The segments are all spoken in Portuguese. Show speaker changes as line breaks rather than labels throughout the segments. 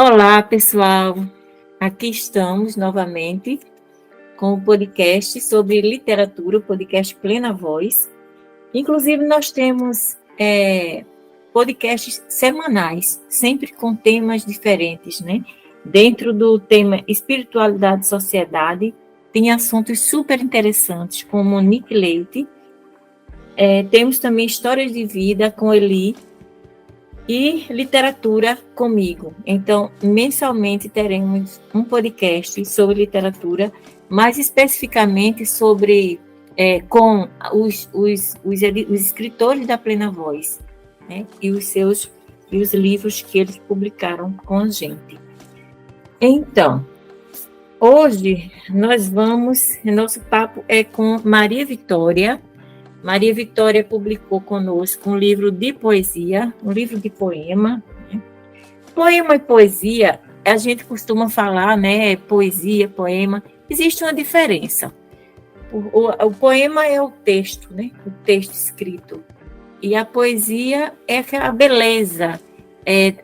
Olá, pessoal. Aqui estamos novamente com o podcast sobre literatura, o podcast Plena Voz. Inclusive, nós temos podcasts semanais, sempre com temas diferentes, né? Dentro do tema espiritualidade e sociedade, tem assuntos super interessantes com Monique Leite. Temos também histórias de vida com Eli e literatura comigo. Então, mensalmente teremos um podcast sobre literatura, mais especificamente sobre com os escritores da Plena Voz, né? E os livros que eles publicaram com a gente. Então, hoje nosso papo é com Maria Vitória. Maria Vitória publicou conosco um livro de poesia, um livro de poema. Né? Poema e poesia, a gente costuma falar, né? Poesia, poema, existe uma diferença. O poema é o texto, né? O texto escrito. E a poesia é a beleza.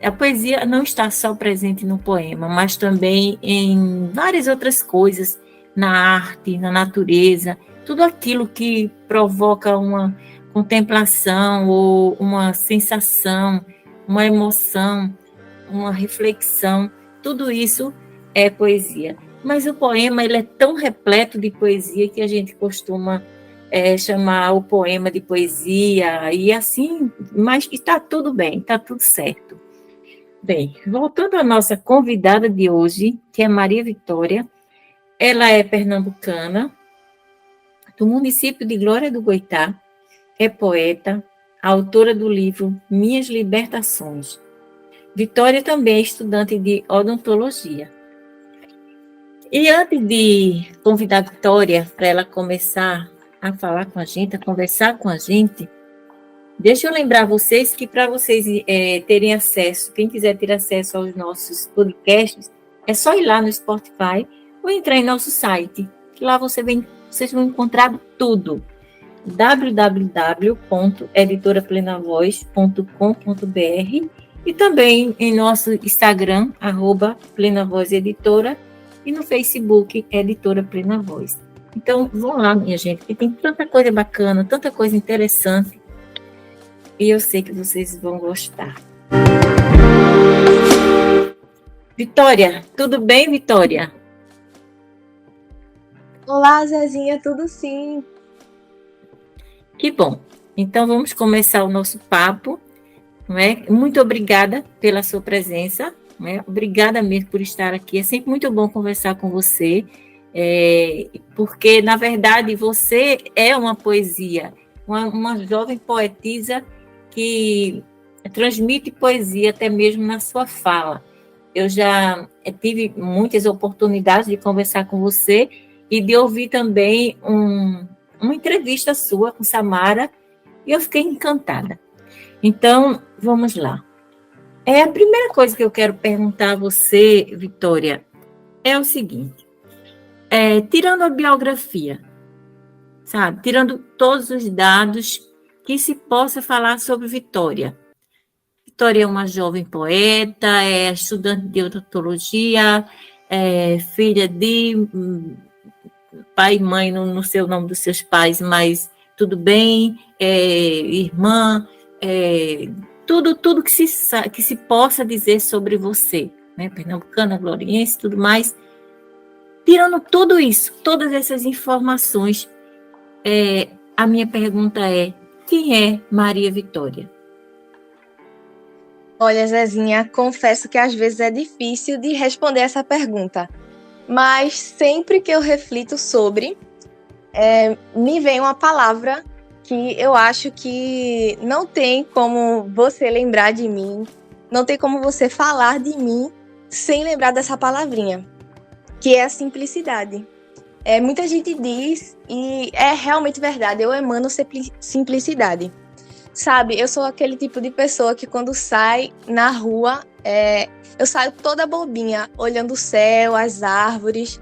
A poesia não está só presente no poema, mas também em várias outras coisas, na arte, na natureza, tudo aquilo que provoca uma contemplação ou uma sensação, uma emoção, uma reflexão, tudo isso é poesia. Mas o poema ele é tão repleto de poesia que a gente costuma chamar o poema de poesia, e assim, mas está tudo bem, está tudo certo. Bem, voltando à nossa convidada de hoje, que é Maria Vitória, ela é pernambucana, do município de Glória do Goitá, é poeta, autora do livro Minhas Libertações. Vitória também é estudante de odontologia. E antes de convidar a Vitória para ela começar a falar com a gente, a conversar com a gente, deixa eu lembrar vocês que para vocês terem acesso, quem quiser ter acesso aos nossos podcasts, é só ir lá no Spotify ou entrar em nosso site, que lá vocês vão encontrar tudo. www.editoraplenavoz.com.br e também em nosso Instagram, @PlenaVozEditora, e no Facebook, Editora Plena Voz. Então, vão lá, minha gente, que tem tanta coisa bacana, tanta coisa interessante, e eu sei que vocês vão gostar. Vitória, tudo bem, Vitória?
Olá, Zezinha, tudo sim?
Que bom. Então, vamos começar o nosso papo. Não é? Muito obrigada pela sua presença. Não é? Obrigada mesmo por estar aqui. É sempre muito bom conversar com você, porque, na verdade, você é uma poesia, uma jovem poetisa que transmite poesia até mesmo na sua fala. Eu já tive muitas oportunidades de conversar com você e de ouvir também uma entrevista sua com Samara, e eu fiquei encantada. Então, vamos lá. A primeira coisa que eu quero perguntar a você, Vitória, é o seguinte. Tirando a biografia, sabe? Tirando todos os dados que se possa falar sobre Vitória. Vitória é uma jovem poeta, é estudante de odontologia, é filha de pai e mãe, não sei o nome dos seus pais, mas tudo bem, irmã, tudo que se possa dizer sobre você, né? Pernambucana, gloriense, tudo mais. Tirando tudo isso, todas essas informações, a minha pergunta é: quem é Maria Vitória?
Olha, Zezinha, confesso que às vezes é difícil de responder essa pergunta, mas sempre que eu reflito sobre, me vem uma palavra que eu acho que não tem como você lembrar de mim, não tem como você falar de mim sem lembrar dessa palavrinha, que é a simplicidade. Muita gente diz, e é realmente verdade, eu emano simplicidade. Sabe, eu sou aquele tipo de pessoa que quando sai na rua, eu saio toda bobinha, olhando o céu, as árvores,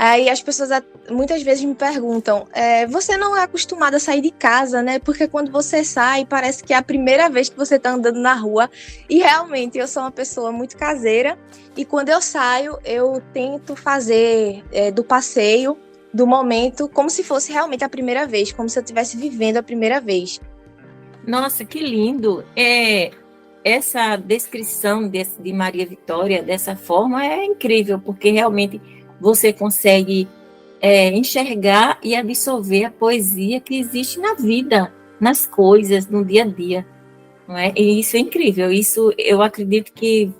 Aí as pessoas muitas vezes me perguntam, você não é acostumada a sair de casa, né? Porque quando você sai, parece que é a primeira vez que você está andando na rua. E realmente, eu sou uma pessoa muito caseira. E quando eu saio, eu tento fazer do passeio, do momento, como se fosse realmente a primeira vez, como se eu estivesse vivendo a primeira vez.
Nossa, que lindo! Essa descrição de Maria Vitória dessa forma é incrível, porque realmente você consegue enxergar e absorver a poesia que existe na vida, nas coisas, no dia a dia, não é? E isso é incrível. Isso, eu acredito que,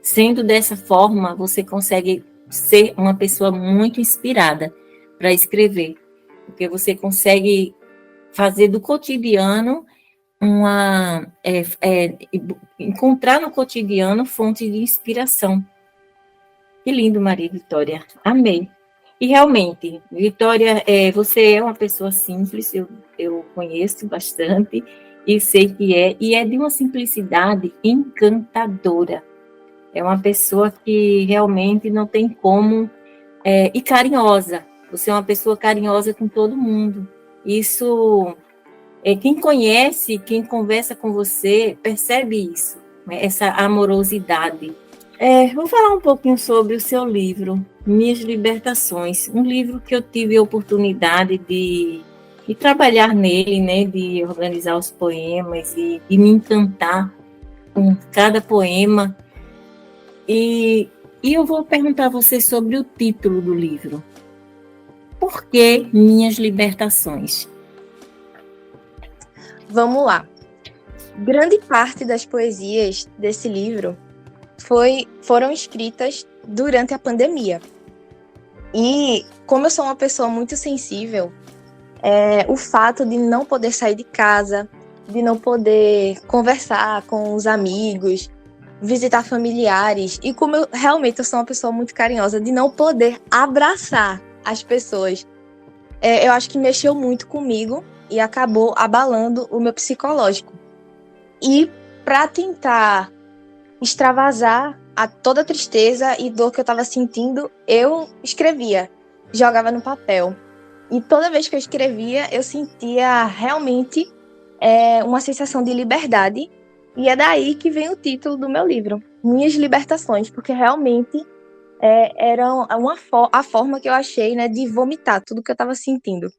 sendo dessa forma, você consegue ser uma pessoa muito inspirada para escrever, porque você consegue fazer do cotidiano encontrar no cotidiano fonte de inspiração. Que lindo, Maria Vitória. Amei. E realmente, Vitória, você é uma pessoa simples, eu conheço bastante e sei que e é de uma simplicidade encantadora. É uma pessoa que realmente não tem como, e carinhosa. Você é uma pessoa carinhosa com todo mundo. Isso, quem conhece, quem conversa com você, percebe isso, né? Essa amorosidade. Vou falar um pouquinho sobre o seu livro, Minhas Libertações, um livro que eu tive a oportunidade de trabalhar nele, né, de organizar os poemas e de me encantar com cada poema. E eu vou perguntar a você sobre o título do livro. Por que Minhas Libertações?
Vamos lá. Grande parte das poesias desse livro foram escritas durante a pandemia. E como eu sou uma pessoa muito sensível, o fato de não poder sair de casa, de não poder conversar com os amigos, visitar familiares, e como eu sou uma pessoa muito carinhosa, de não poder abraçar as pessoas, eu acho que mexeu muito comigo e acabou abalando o meu psicológico. E para tentar extravasar toda a tristeza e dor que eu estava sentindo, eu escrevia, jogava no papel. E toda vez que eu escrevia, eu sentia realmente uma sensação de liberdade. E é daí que vem o título do meu livro, Minhas Libertações, porque realmente era a forma que eu achei, né, de vomitar tudo que eu estava sentindo.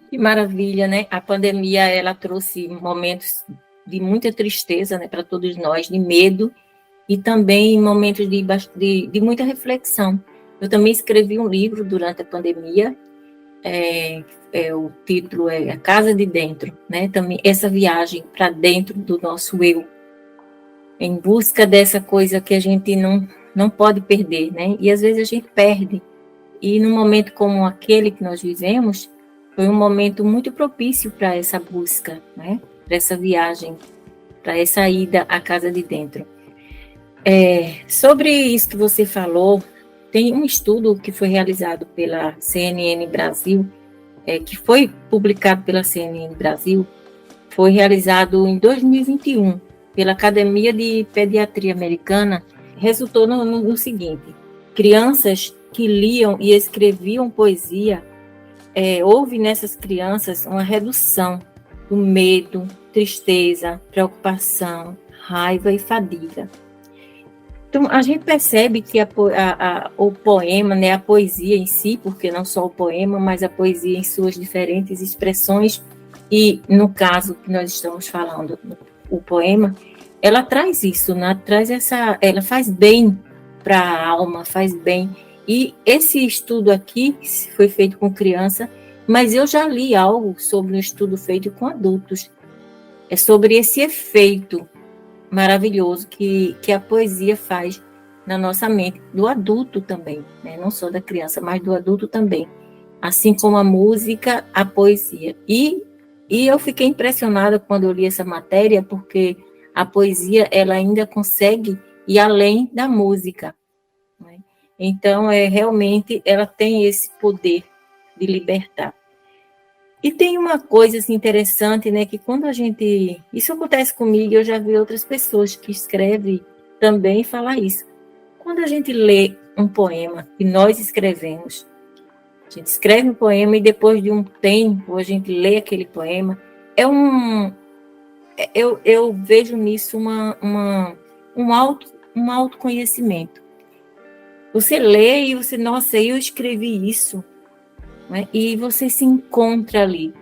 Que maravilha, né? A pandemia, ela trouxe momentos de muita tristeza, né, para todos nós, de medo, e também momentos de muita reflexão. Eu também escrevi um livro durante a pandemia, o título é A Casa de Dentro, né? Também essa viagem para dentro do nosso eu, em busca dessa coisa que a gente não pode perder, né? E às vezes a gente perde. E num momento como aquele que nós vivemos, foi um momento muito propício para essa busca, né? Para essa viagem, para essa ida à casa de dentro. Sobre isso que você falou, tem um estudo que foi realizado pela CNN Brasil, que foi publicado pela CNN Brasil, foi realizado em 2021 pela Academia de Pediatria Americana, resultou no seguinte: crianças que liam e escreviam poesia, houve nessas crianças uma redução do medo, tristeza, preocupação, raiva e fadiga. Então, a gente percebe que o poema, né, a poesia em si, porque não só o poema, mas a poesia em suas diferentes expressões, e no caso que nós estamos falando, o poema, ela traz isso, né, ela faz bem para a alma, faz bem. E esse estudo aqui foi feito com criança, mas eu já li algo sobre um estudo feito com adultos, sobre esse efeito maravilhoso que a poesia faz na nossa mente, do adulto também, né? Não só da criança, mas do adulto também, assim como a música, a poesia. E eu fiquei impressionada quando eu li essa matéria, porque a poesia, ela ainda consegue ir além da música, né? Então, realmente, ela tem esse poder de libertar. E tem uma coisa assim, interessante, né, que quando isso acontece comigo, eu já vi outras pessoas que escrevem também falar isso. Quando quando a gente lê um poema que nós escrevemos, a gente escreve um poema e depois de um tempo a gente lê aquele poema, eu vejo nisso um autoconhecimento. Você lê e você, nossa, eu escrevi isso, né? E você se encontra ali.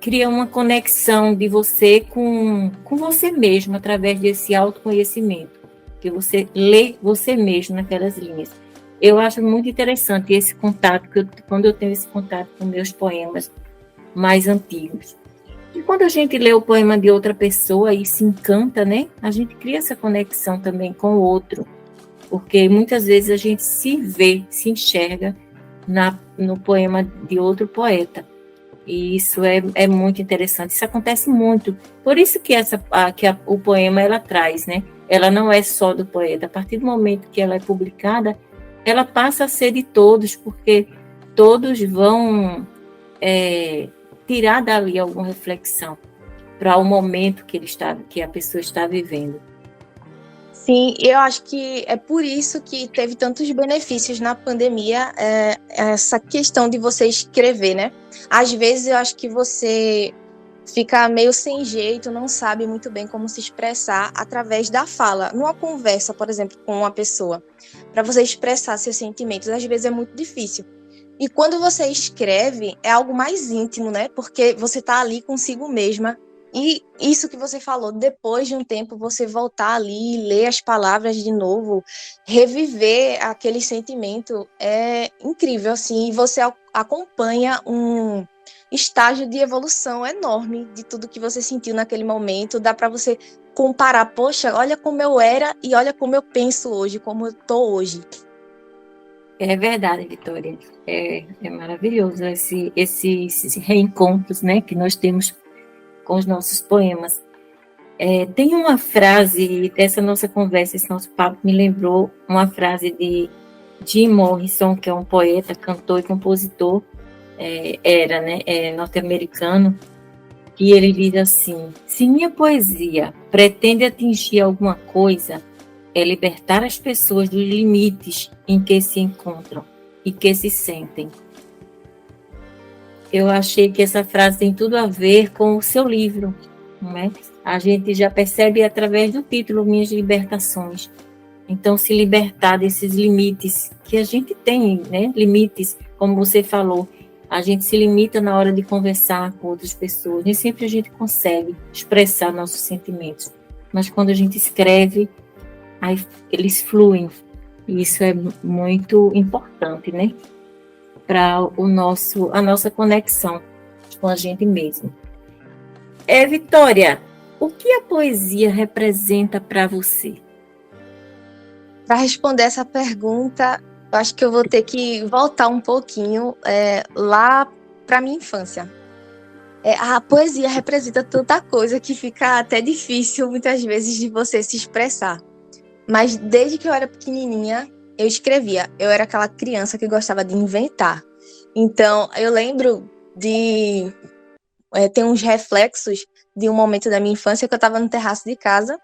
Cria uma conexão de você com você mesmo, através desse autoconhecimento, que você lê você mesmo naquelas linhas. Eu acho muito interessante esse contato, quando eu tenho esse contato com meus poemas mais antigos. E quando a gente lê o poema de outra pessoa e se encanta, né? A gente cria essa conexão também com o outro, porque muitas vezes a gente se vê, se enxerga no poema de outro poeta. E isso é muito interessante. Isso acontece muito. Por isso que o poema ela traz, né? Ela não é só do poeta. A partir do momento que ela é publicada, ela passa a ser de todos, porque todos vão tirar dali alguma reflexão para o momento que a pessoa está vivendo.
Sim, eu acho que é por isso que teve tantos benefícios na pandemia, essa questão de você escrever, né? Às vezes eu acho que você fica meio sem jeito, não sabe muito bem como se expressar através da fala. Numa conversa, por exemplo, com uma pessoa, para você expressar seus sentimentos, às vezes é muito difícil. E quando você escreve, é algo mais íntimo, né? Porque você está ali consigo mesma. E isso que você falou, depois de um tempo você voltar ali, ler as palavras de novo, reviver aquele sentimento, é incrível, assim, e você acompanha um estágio de evolução enorme de tudo que você sentiu naquele momento, dá para você comparar, poxa, olha como eu era e olha como eu penso hoje, como eu tô hoje.
É verdade, Vitória. É maravilhoso esses reencontros, né, que nós temos com os nossos poemas. Tem uma frase dessa nossa conversa, esse nosso papo me lembrou uma frase de Jim Morrison, que é um poeta, cantor e compositor, norte-americano, que ele diz assim: se minha poesia pretende atingir alguma coisa, é libertar as pessoas dos limites em que se encontram e que se sentem. Eu achei que essa frase tem tudo a ver com o seu livro, não é? A gente já percebe através do título, Minhas Libertações. Então, se libertar desses limites que a gente tem, né? Limites, como você falou, a gente se limita na hora de conversar com outras pessoas. Nem sempre a gente consegue expressar nossos sentimentos. Mas quando a gente escreve, aí eles fluem. E isso é muito importante, né? Para a nossa conexão com a gente mesmo. Vitória, o que a poesia representa para você?
Para responder essa pergunta, eu acho que eu vou ter que voltar um pouquinho lá para minha infância. A poesia representa tanta coisa que fica até difícil, muitas vezes, de você se expressar. Mas desde que eu era pequenininha, eu escrevia. Eu era aquela criança que gostava de inventar. Então, eu lembro de ter uns reflexos de um momento da minha infância que eu estava no terraço de casa,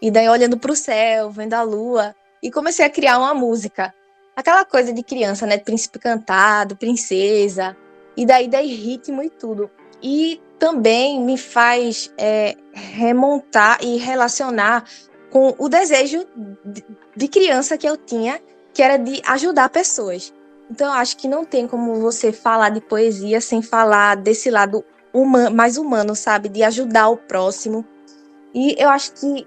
e daí olhando para o céu, vendo a lua, e comecei a criar uma música. Aquela coisa de criança, né? Príncipe cantado, princesa, e daí dei ritmo e tudo. E também me faz remontar e relacionar com o desejo de criança que eu tinha, que era de ajudar pessoas. Então, eu acho que não tem como você falar de poesia sem falar desse lado mais humano, sabe? De ajudar o próximo. E eu acho que,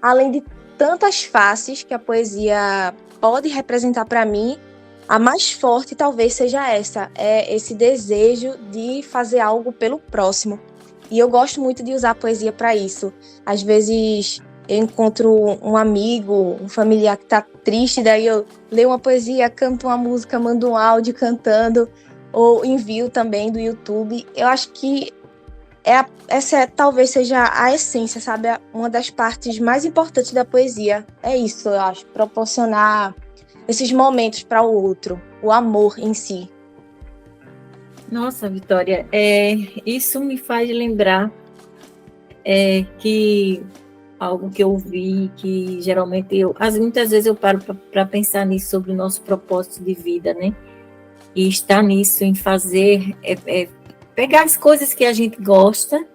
além de tantas faces que a poesia pode representar para mim, a mais forte talvez seja essa, esse desejo de fazer algo pelo próximo. E eu gosto muito de usar a poesia para isso. Às vezes eu encontro um amigo, um familiar que está triste, daí eu leio uma poesia, canto uma música, mando um áudio cantando, ou envio também do YouTube. Eu acho que essa talvez seja a essência, sabe? Uma das partes mais importantes da poesia. É isso, eu acho, proporcionar esses momentos para o outro, o amor em si.
Nossa, Vitória, isso me faz lembrar que algo que eu vi, que geralmente muitas vezes eu paro para pensar nisso, sobre o nosso propósito de vida, né? E estar nisso, em fazer, pegar as coisas que a gente gosta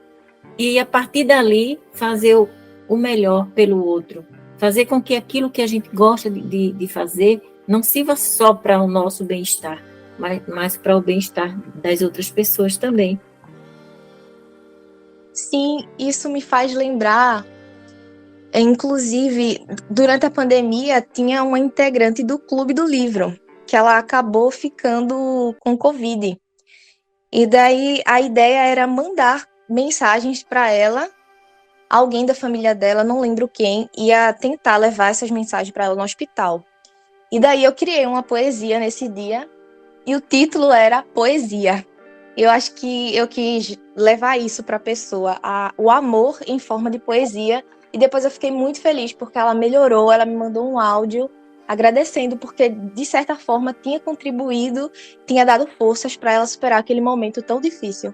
e, a partir dali, fazer o melhor pelo outro. Fazer com que aquilo que a gente gosta de fazer não sirva só para o nosso bem-estar, mas para o bem-estar das outras pessoas também.
Sim, isso me faz lembrar. Inclusive, durante a pandemia, tinha uma integrante do Clube do Livro, que ela acabou ficando com Covid. E daí a ideia era mandar mensagens para ela. Alguém da família dela, não lembro quem, ia tentar levar essas mensagens para ela no hospital. E daí eu criei uma poesia nesse dia, e o título era Poesia. Eu acho que eu quis levar isso para a pessoa, o amor em forma de poesia. E depois eu fiquei muito feliz porque ela melhorou, ela me mandou um áudio agradecendo, porque de certa forma tinha contribuído, tinha dado forças para ela superar aquele momento tão difícil.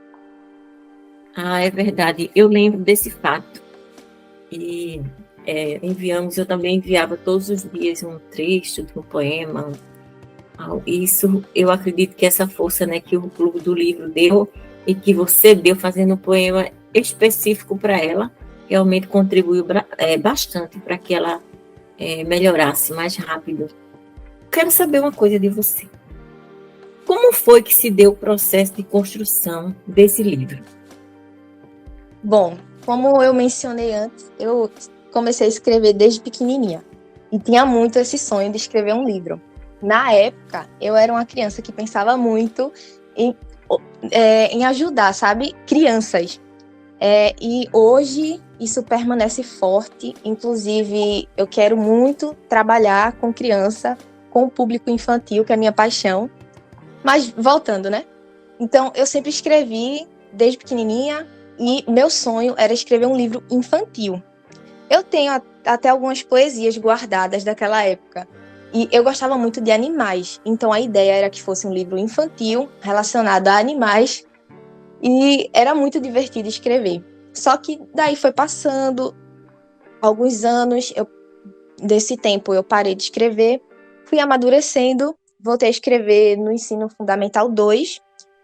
Ah, é verdade. Eu lembro desse fato. E eu também enviava todos os dias um trecho de um poema. Isso, eu acredito que essa força, né, que o Clube do Livro deu e que você deu fazendo um poema específico para ela, realmente contribuiu bastante para que ela melhorasse mais rápido. Quero saber uma coisa de você. Como foi que se deu o processo de construção desse livro?
Bom, como eu mencionei antes, eu comecei a escrever desde pequenininha e tinha muito esse sonho de escrever um livro. Na época, eu era uma criança que pensava muito em, em ajudar, sabe, crianças. E hoje isso permanece forte. Inclusive, eu quero muito trabalhar com criança, com o público infantil, que é a minha paixão. Mas voltando, né? Então, eu sempre escrevi desde pequenininha e meu sonho era escrever um livro infantil. Eu tenho até algumas poesias guardadas daquela época. E eu gostava muito de animais. Então, a ideia era que fosse um livro infantil relacionado a animais. E era muito divertido escrever. Só que daí foi passando alguns anos, desse tempo eu parei de escrever, fui amadurecendo, voltei a escrever no ensino fundamental 2,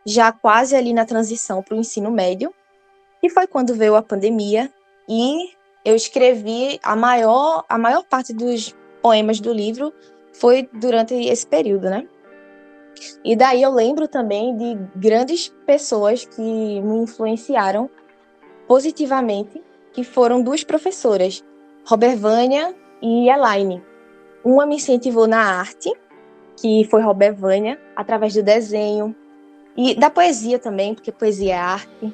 já quase ali na transição para o ensino médio, e foi quando veio a pandemia e eu escrevi a maior parte dos poemas do livro foi durante esse período, né? E daí eu lembro também de grandes pessoas que me influenciaram positivamente, que foram duas professoras, Robervânia e Elaine. Uma me incentivou na arte, que foi Robervânia, através do desenho, e da poesia também, porque poesia é arte.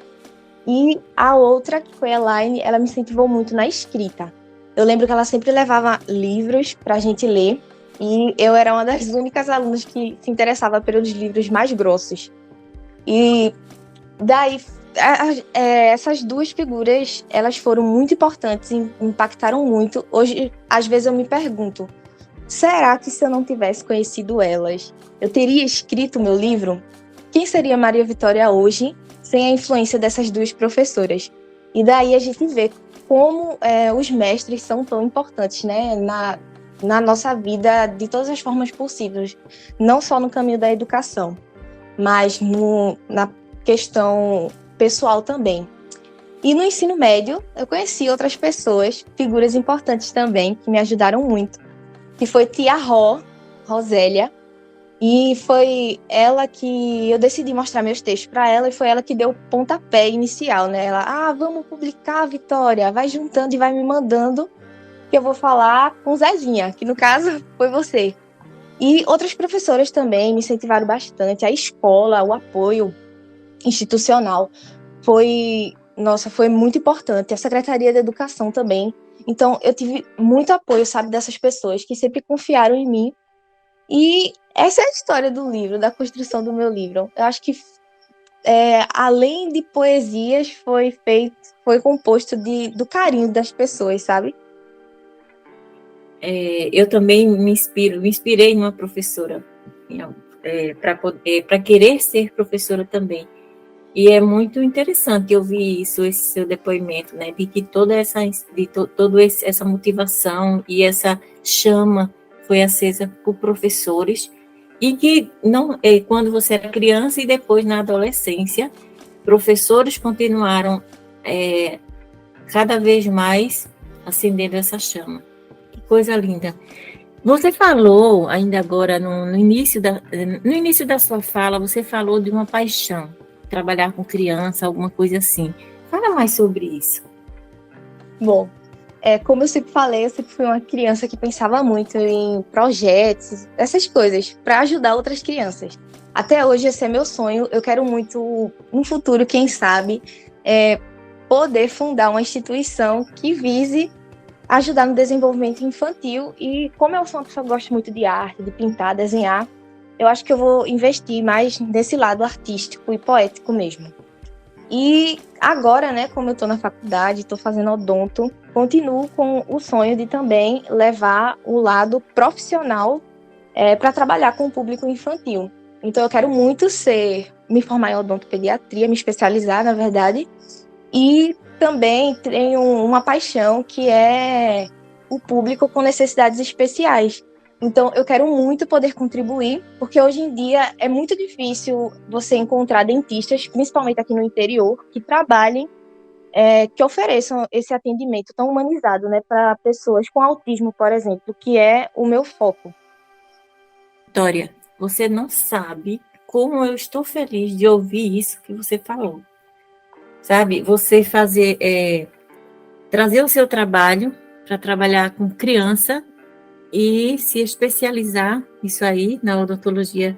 E a outra, que foi a Elaine, ela me incentivou muito na escrita. Eu lembro que ela sempre levava livros para a gente ler, e eu era uma das únicas alunas que se interessava pelos livros mais grossos. E daí essas duas figuras, elas foram muito importantes, impactaram muito. Hoje, às vezes eu me pergunto, será que se eu não tivesse conhecido elas, eu teria escrito o meu livro? Quem seria Maria Vitória hoje sem a influência dessas duas professoras? E daí a gente vê como os mestres são tão importantes, né, na nossa vida de todas as formas possíveis, não só no caminho da educação, mas na questão pessoal também. E no ensino médio, eu conheci outras pessoas, figuras importantes também, que me ajudaram muito, que foi tia Rosélia, e foi ela que eu decidi mostrar meus textos para ela, e foi ela que deu o pontapé inicial, né? Ela, vamos publicar, Vitória, vai juntando e vai me mandando, que eu vou falar com Zezinha, que no caso foi você. E outras professoras também me incentivaram bastante, a escola, o apoio institucional foi muito importante. A Secretaria de Educação também. Então, eu tive muito apoio, sabe, dessas pessoas que sempre confiaram em mim. E essa é a história do livro, da construção do meu livro. Eu acho que, além de poesias, foi composto do carinho das pessoas, sabe?
Eu também me inspirei em uma professora, para querer ser professora também. E é muito interessante ouvir isso, esse seu depoimento, né, de que toda essa motivação e essa chama foi acesa por professores, e que não, quando você era criança e depois na adolescência, professores continuaram cada vez mais acendendo essa chama. Que coisa linda. Você falou, ainda agora, no início da sua fala, você falou de uma paixão, trabalhar com criança, alguma coisa assim. Fala mais sobre isso.
Bom, como eu sempre falei, eu sempre fui uma criança que pensava muito em projetos, essas coisas, para ajudar outras crianças. Até hoje, esse é meu sonho. Eu quero muito, no futuro, quem sabe, poder fundar uma instituição que vise ajudar no desenvolvimento infantil. E como eu sou uma pessoa que gosta muito de arte, de pintar, desenhar, eu acho que eu vou investir mais nesse lado artístico e poético mesmo. E agora, né, como eu estou na faculdade, estou fazendo odonto, continuo com o sonho de também levar o lado profissional para trabalhar com o público infantil. Então eu quero muito me formar em odontopediatria, me especializar, na verdade, e também tenho uma paixão que é o público com necessidades especiais. Então, eu quero muito poder contribuir, porque hoje em dia é muito difícil você encontrar dentistas, principalmente aqui no interior, que trabalhem, que ofereçam esse atendimento tão humanizado, né, para pessoas com autismo, por exemplo, que é o meu foco.
Vitória, você não sabe como eu estou feliz de ouvir isso que você falou. Sabe, você trazer o seu trabalho para trabalhar com criança e se especializar isso aí na odontologia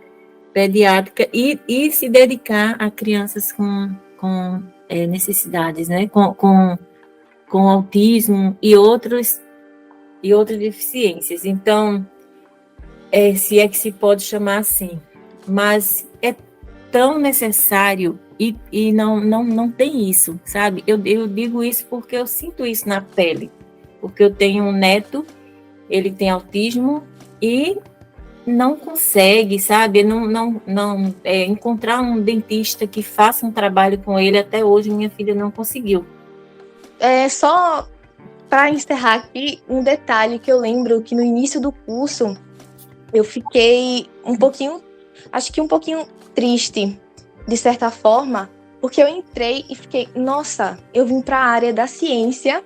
pediátrica e se dedicar a crianças com necessidades, né, com autismo e outras deficiências. Então, se é que se pode chamar assim, mas é tão necessário e não tem isso, sabe? Eu digo isso porque eu sinto isso na pele, porque eu tenho um neto, ele tem autismo e não consegue, sabe? Não encontrar um dentista que faça um trabalho com ele. Até hoje minha filha não conseguiu.
Só para encerrar aqui, um detalhe que eu lembro que no início do curso eu fiquei um pouquinho triste, de certa forma, porque eu entrei e fiquei, nossa, eu vim para a área da ciência,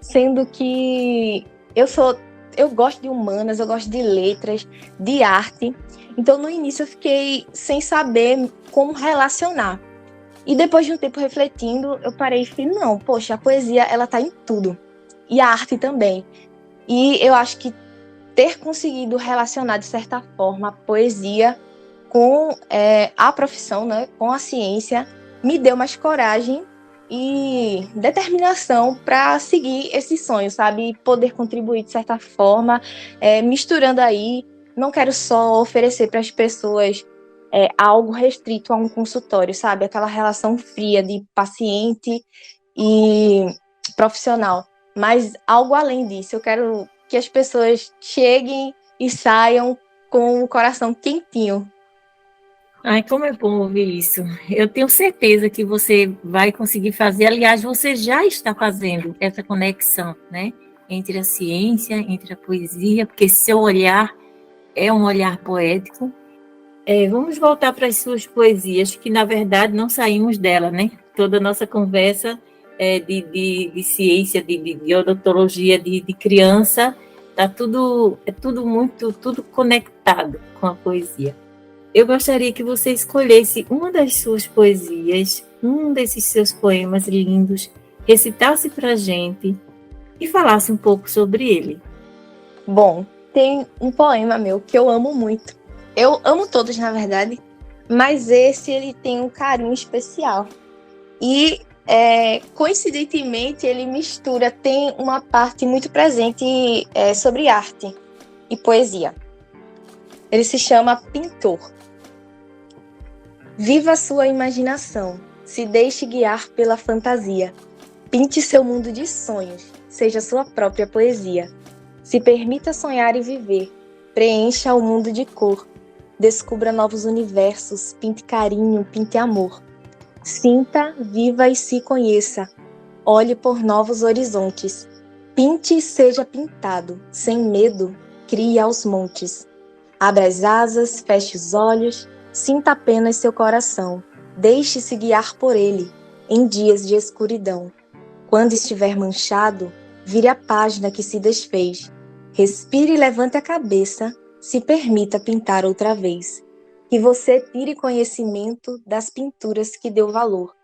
sendo que eu gosto de humanas, eu gosto de letras, de arte. Então, no início, eu fiquei sem saber como relacionar. E depois de um tempo refletindo, eu parei e falei, não, poxa, a poesia, ela tá em tudo. E a arte também. E eu acho que ter conseguido relacionar, de certa forma, a poesia com a profissão, né, com a ciência, me deu mais coragem e determinação para seguir esse sonho, sabe? Poder contribuir de certa forma, misturando aí. Não quero só oferecer para as pessoas algo restrito a um consultório, sabe? Aquela relação fria de paciente e profissional. Mas algo além disso. Eu quero que as pessoas cheguem e saiam com o coração quentinho.
Ai, como é bom ouvir isso. Eu tenho certeza que você vai conseguir fazer. Aliás, você já está fazendo essa conexão, né? Entre a ciência, entre a poesia, porque seu olhar é um olhar poético. Vamos voltar para as suas poesias, que na verdade não saímos dela, né? Toda a nossa conversa de ciência, de odontologia, de criança, tudo conectado com a poesia. Eu gostaria que você escolhesse uma das suas poesias, um desses seus poemas lindos, recitasse para a gente e falasse um pouco sobre ele.
Bom, tem um poema meu que eu amo muito. Eu amo todos, na verdade, mas esse ele tem um carinho especial. E, coincidentemente, ele tem uma parte muito presente sobre arte e poesia. Ele se chama Pintor. Viva sua imaginação, se deixe guiar pela fantasia. Pinte seu mundo de sonhos, seja sua própria poesia. Se permita sonhar e viver, preencha o mundo de cor. Descubra novos universos, pinte carinho, pinte amor. Sinta, viva e se conheça. Olhe por novos horizontes. Pinte e seja pintado. Sem medo, crie aos montes. Abra as asas, feche os olhos. Sinta apenas seu coração. Deixe-se guiar por ele, em dias de escuridão. Quando estiver manchado, vire a página que se desfez. Respire e levante a cabeça. Se permita pintar outra vez. Que você tire conhecimento das pinturas que deu valor.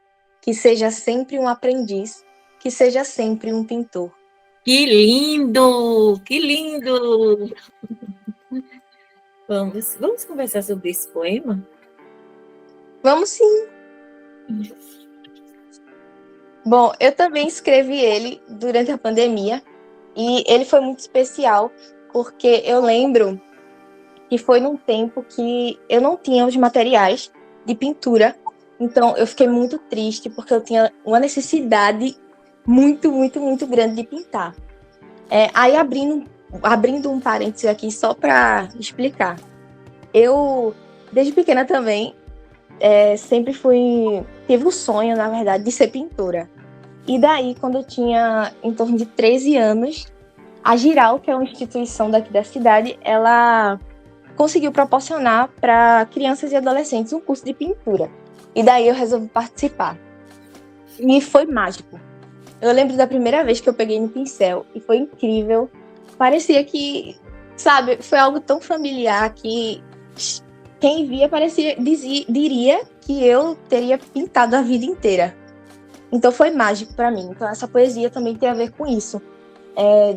Que seja sempre um aprendiz. Que seja sempre um pintor.
Que lindo! Que lindo! Vamos conversar sobre esse poema?
Vamos sim! Bom, eu também escrevi ele durante a pandemia e ele foi muito especial porque eu lembro que foi num tempo que eu não tinha os materiais de pintura, então eu fiquei muito triste porque eu tinha uma necessidade muito, muito, muito grande de pintar. Aí abrindo um parênteses aqui só para explicar, eu desde pequena também sempre tive o sonho, na verdade, de ser pintora. E daí, quando eu tinha em torno de 13 anos, a Giral, que é uma instituição daqui da cidade, ela conseguiu proporcionar para crianças e adolescentes um curso de pintura. E daí eu resolvi participar. E foi mágico. Eu lembro da primeira vez que eu peguei no pincel e foi incrível. Parecia que, sabe, foi algo tão familiar que quem via diria que eu teria pintado a vida inteira. Então foi mágico para mim. Então essa poesia também tem a ver com isso.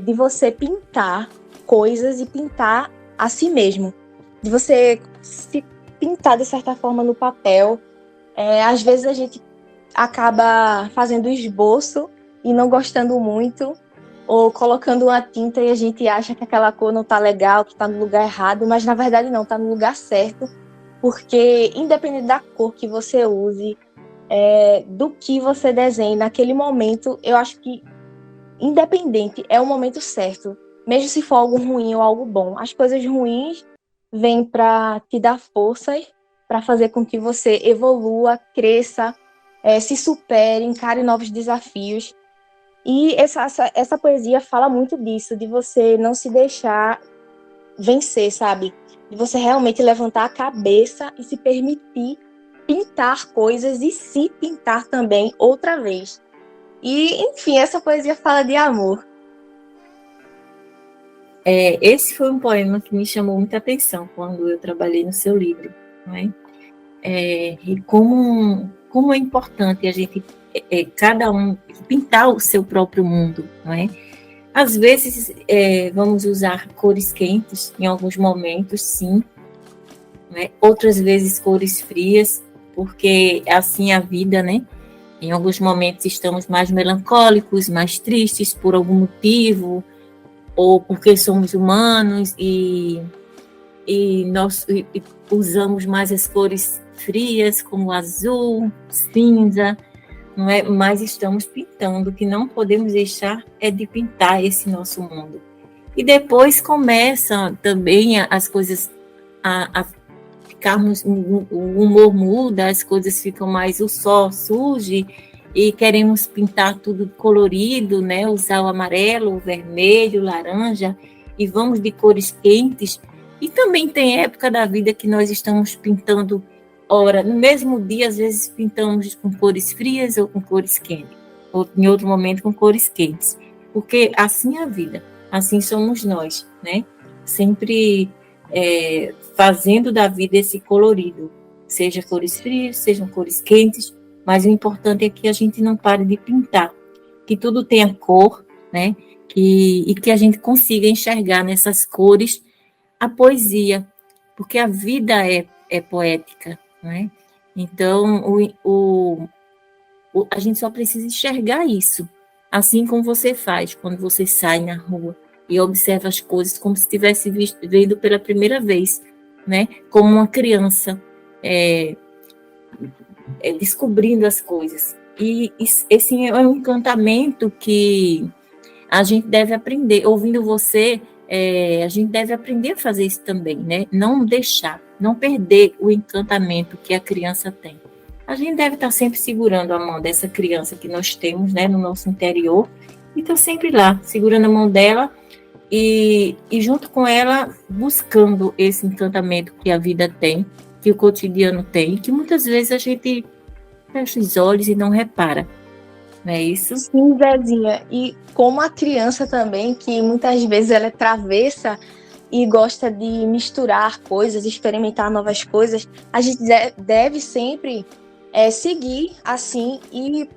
De você pintar coisas e pintar a si mesmo. De você se pintar de certa forma no papel. Às vezes a gente acaba fazendo esboço e não gostando muito, ou colocando uma tinta e a gente acha que aquela cor não tá legal, que tá no lugar errado, mas na verdade não, tá no lugar certo, porque independente da cor que você use, do que você desenhe naquele momento, eu acho que independente é o momento certo, mesmo se for algo ruim ou algo bom. As coisas ruins vêm para te dar forças, para fazer com que você evolua, cresça, se supere, encare novos desafios. E essa poesia fala muito disso, de você não se deixar vencer, sabe? De você realmente levantar a cabeça e se permitir pintar coisas e se pintar também outra vez. E, enfim, essa poesia fala de amor.
Esse foi um poema que me chamou muita atenção quando eu trabalhei no seu livro, não é? E como é importante a gente, cada um, pintar o seu próprio mundo, não é? Às vezes, vamos usar cores quentes em alguns momentos, sim, não é? Outras vezes cores frias, porque assim é a vida, né? Em alguns momentos estamos mais melancólicos, mais tristes por algum motivo, ou porque somos humanos e nós usamos mais as cores frias, como azul, cinza, não é? Mas estamos pintando, o que não podemos deixar é de pintar esse nosso mundo. E depois começam também as coisas a ficarmos, o humor muda, as coisas ficam mais, o sol surge e queremos pintar tudo colorido, né? Usar o amarelo, o vermelho, o laranja, e vamos de cores quentes. E também tem época da vida que nós estamos pintando, ora, no mesmo dia, às vezes pintamos com cores frias ou com cores quentes, ou em outro momento com cores quentes, porque assim é a vida, assim somos nós, né? Sempre fazendo da vida esse colorido, seja cores frias, sejam cores quentes, mas o importante é que a gente não pare de pintar, que tudo tenha cor, né? E que a gente consiga enxergar nessas cores a poesia, porque a vida é poética, não é? Então, a gente só precisa enxergar isso, assim como você faz quando você sai na rua e observa as coisas como se estivesse vendo pela primeira vez, né? Como uma criança descobrindo as coisas. E esse é um encantamento que a gente deve aprender. Ouvindo você, a gente deve aprender a fazer isso também, né? Não deixar, não perder o encantamento que a criança tem. a gente deve estar sempre segurando a mão dessa criança que nós temos, né, no nosso interior, e estar sempre lá, segurando a mão dela e junto com ela, buscando esse encantamento que a vida tem, que o cotidiano tem, que muitas vezes a gente fecha os olhos e não repara. Não é isso?
Sim, Zezinha. E como a criança também, que muitas vezes ela é travessa e gosta de misturar coisas, experimentar novas coisas, a gente deve sempre seguir assim e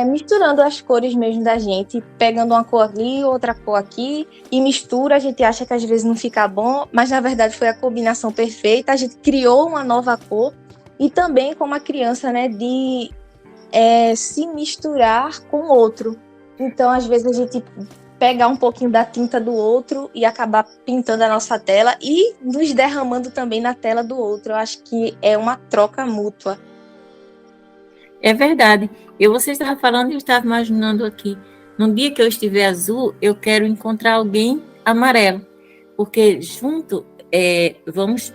misturando as cores mesmo da gente, pegando uma cor ali, outra cor aqui, e mistura, a gente acha que às vezes não fica bom, mas na verdade foi a combinação perfeita, a gente criou uma nova cor, e também como a criança, né, de se misturar com o outro. Então, às vezes, a gente pegar um pouquinho da tinta do outro e acabar pintando a nossa tela e nos derramando também na tela do outro. Eu acho que é uma troca mútua.
É verdade. Você estava falando e eu estava imaginando aqui. No dia que eu estiver azul, eu quero encontrar alguém amarelo. Porque junto, vamos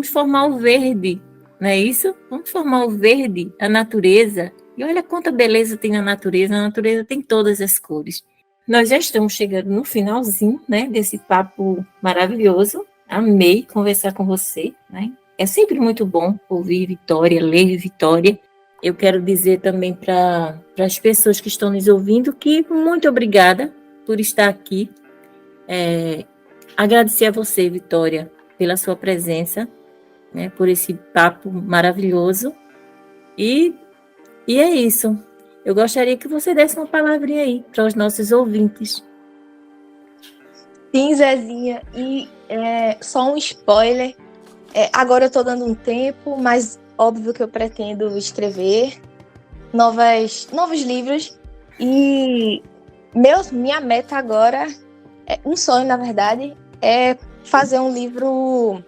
formar o verde. Não é isso? Vamos formar o verde, a natureza. E olha quanta beleza tem na natureza. A natureza tem todas as cores. Nós já estamos chegando no finalzinho, né, desse papo maravilhoso. Amei conversar com você, né? É sempre muito bom ouvir Vitória, ler Vitória. Eu quero dizer também para as pessoas que estão nos ouvindo que muito obrigada por estar aqui. Agradecer a você, Vitória, pela sua presença, né, por esse papo maravilhoso. E é isso. Eu gostaria que você desse uma palavrinha aí para os nossos ouvintes.
Sim, Zezinha. E só um spoiler. Agora eu estou dando um tempo, mas óbvio que eu pretendo escrever novos livros. E minha meta agora, um sonho, na verdade, é fazer um livro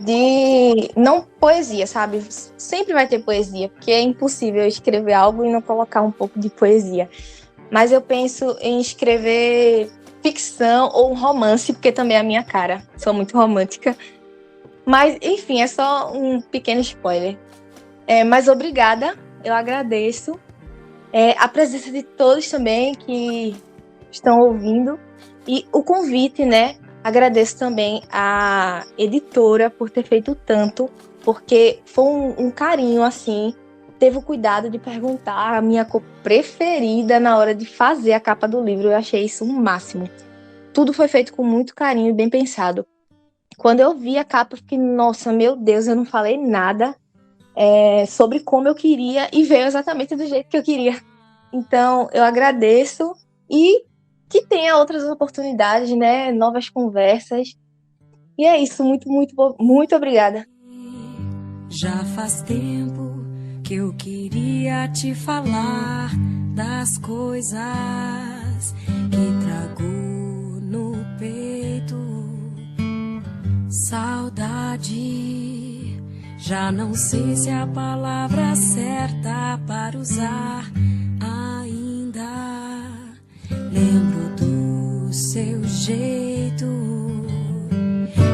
de não poesia, sabe? Sempre vai ter poesia, porque é impossível escrever algo e não colocar um pouco de poesia. Mas eu penso em escrever ficção ou um romance, porque também é a minha cara. Sou muito romântica. Mas, enfim, é só um pequeno spoiler. Mas obrigada, eu agradeço. A presença de todos também que estão ouvindo. E o convite, né? Agradeço também a editora por ter feito tanto, porque foi um carinho, assim. Teve o cuidado de perguntar a minha cor preferida na hora de fazer a capa do livro. Eu achei isso um máximo. Tudo foi feito com muito carinho e bem pensado. Quando eu vi a capa, eu fiquei, nossa, meu Deus, eu não falei nada sobre como eu queria e veio exatamente do jeito que eu queria. Então, eu agradeço e que tenha outras oportunidades, né? Novas conversas. E é isso, muito, muito, muito obrigada.
Já faz tempo que eu queria te falar das coisas que trago no peito. Saudade, já não sei se é a palavra certa para usar ainda. Lembro do seu jeito,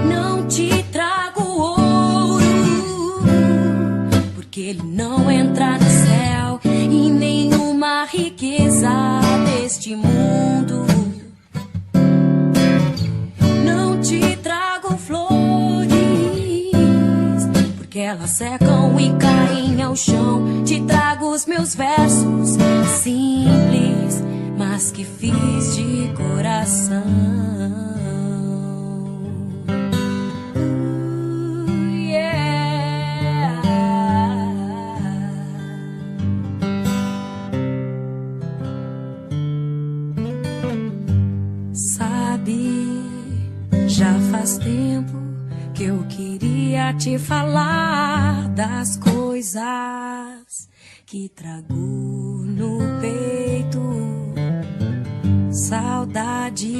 não te trago ouro, porque ele não entra no céu e nenhuma riqueza deste mundo. Não te trago flores, porque elas secam e caem ao chão. Te trago os meus versos simples, mas que fiz de coração. Yeah. Sabe, já faz tempo que eu queria te falar das coisas que trago no peito. Saudade,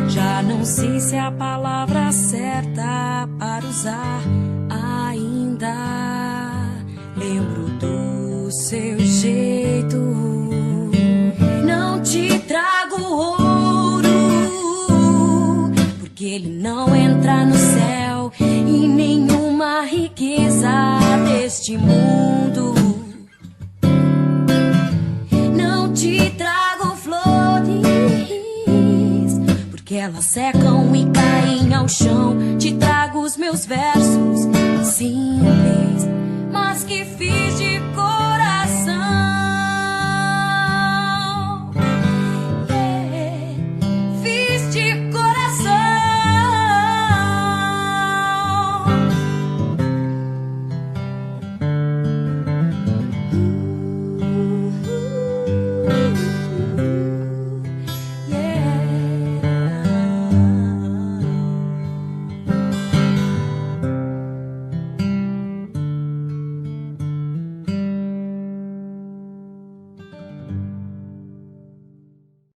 já não sei se é a palavra certa para usar ainda. Lembro do seu jeito, não te trago ouro, porque ele não entra no céu e nenhuma uma riqueza deste mundo. Não te trago flores, porque elas secam e caem ao chão. Te trago os meus versos simples, mas que fiz de